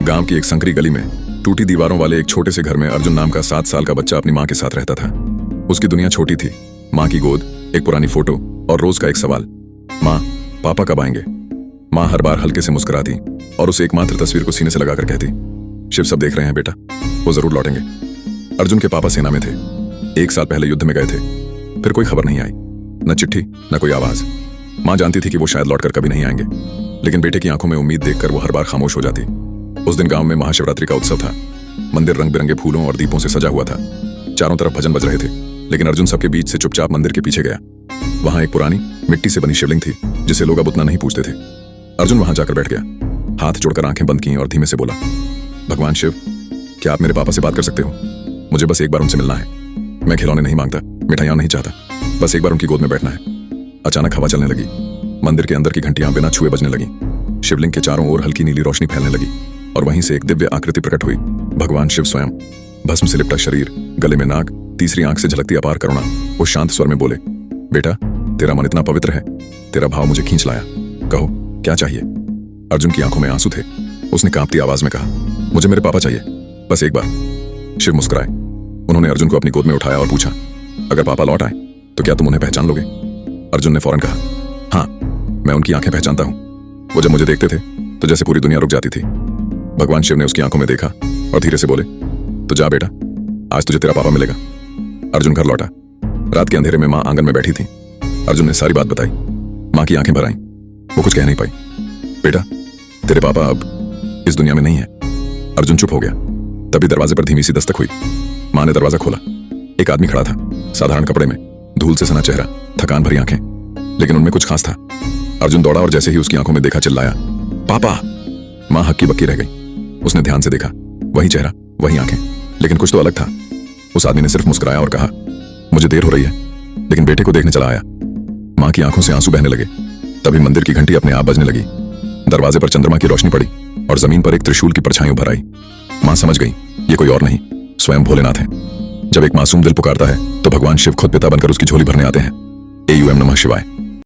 गांव की एक संकरी गली में टूटी दीवारों वाले एक छोटे से घर में अर्जुन नाम का 7 साल का बच्चा अपनी माँ के साथ रहता था। उसकी दुनिया छोटी थी। माँ की गोद, एक पुरानी फोटो और रोज का एक सवाल, माँ पापा कब आएंगे। माँ हर बार हल्के से मुस्कुराती और उस एकमात्र तस्वीर को सीने से लगाकर कहती, शिव सब देख रहे हैं बेटा, वो जरूर लौटेंगे। अर्जुन के पापा सेना में थे। 1 साल पहले युद्ध में गए थे। फिर कोई खबर नहीं आई, न चिट्ठी न कोई आवाज। माँ जानती थी कि वो शायद लौटकर कभी नहीं आएंगे, लेकिन बेटे की आंखों में उम्मीद देखकर वो हर बार खामोश हो जाती। उस दिन गांव में महाशिवरात्रि का उत्सव था। मंदिर रंग बिरंगे फूलों और दीपों से सजा हुआ था। चारों तरफ भजन बज रहे थे, लेकिन अर्जुन सबके बीच से चुपचाप मंदिर के पीछे गया। वहां एक पुरानी मिट्टी से बनी शिवलिंग थी, जिसे लोग अब उतना नहीं पूछते थे। अर्जुन वहां जाकर बैठ गया, हाथ जोड़कर आंखें बंद की और धीमे से बोला, भगवान शिव, क्या आप मेरे पापा से बात कर सकते हो? मुझे बस एक बार उनसे मिलना है। मैं खिलौने नहीं मांगता, मिठाइयां नहीं चाहता, बस एक बार उनकी गोद में बैठना है। अचानक हवा चलने लगी। मंदिर के अंदर की घंटियां बिना छुए बजने लगी। शिवलिंग के चारों ओर हल्की नीली रोशनी फैलने लगी और वहीं से एक दिव्य आकृति प्रकट हुई। भगवान शिव स्वयं, भस्म से लिपटा शरीर, गले में नाग, तीसरी आंख से झलकती अपार करुणा। वो शांत स्वर में बोले, बेटा तेरा मन इतना पवित्र है, तेरा भाव मुझे खींच लाया, कहो क्या चाहिए। अर्जुन की आंखों में आंसू थे। उसने कांपती आवाज में कहा, मुझे मेरे पापा चाहिए, बस एक बार। शिव मुस्कुराए। उन्होंने अर्जुन को अपनी गोद में उठाया और पूछा, अगर पापा लौट आए तो क्या तुम उन्हें पहचान लोगे? अर्जुन ने फौरन कहा, हाँ, मैं उनकी आंखें पहचानता हूं। वो जब मुझे देखते थे तो जैसे पूरी दुनिया रुक जाती थी। भगवान शिव ने उसकी आंखों में देखा और धीरे से बोले, तो जा बेटा, आज तुझे तेरा पापा मिलेगा। अर्जुन घर लौटा। रात के अंधेरे में माँ आंगन में बैठी थी। अर्जुन ने सारी बात बताई। माँ की आंखें भर आईं। वो कुछ कह नहीं पाई। बेटा, तेरे पापा अब इस दुनिया में नहीं है। अर्जुन चुप हो गया। तभी दरवाजे पर धीमी सी दस्तक हुई। माँ ने दरवाजा खोला। एक आदमी खड़ा था, साधारण कपड़े में, धूल से सना चेहरा, थकान भरी आंखें, लेकिन उनमें कुछ खास था। अर्जुन दौड़ा और जैसे ही उसकी आंखों में देखा चिल्लाया, पापा। माँ हक्की बक्की रह गई। उसने ध्यान से देखा, वही चेहरा, वही आंखें, लेकिन कुछ तो अलग था। उस आदमी ने सिर्फ मुस्कुराया और कहा, मुझे देर हो रही है, लेकिन बेटे को देखने चला आया। माँ की आंखों से आंसू बहने लगे। तभी मंदिर की घंटी अपने आप बजने लगी। दरवाजे पर चंद्रमा की रोशनी पड़ी और जमीन पर एक त्रिशूल की परछाई उभर आई। माँ समझ गई, ये कोई और नहीं, स्वयं भोलेनाथ है। जब एक मासूम दिल पुकारता है तो भगवान शिव खुद पिता बनकर उसकी झोली भरने आते हैं। AUM नमः शिवाय।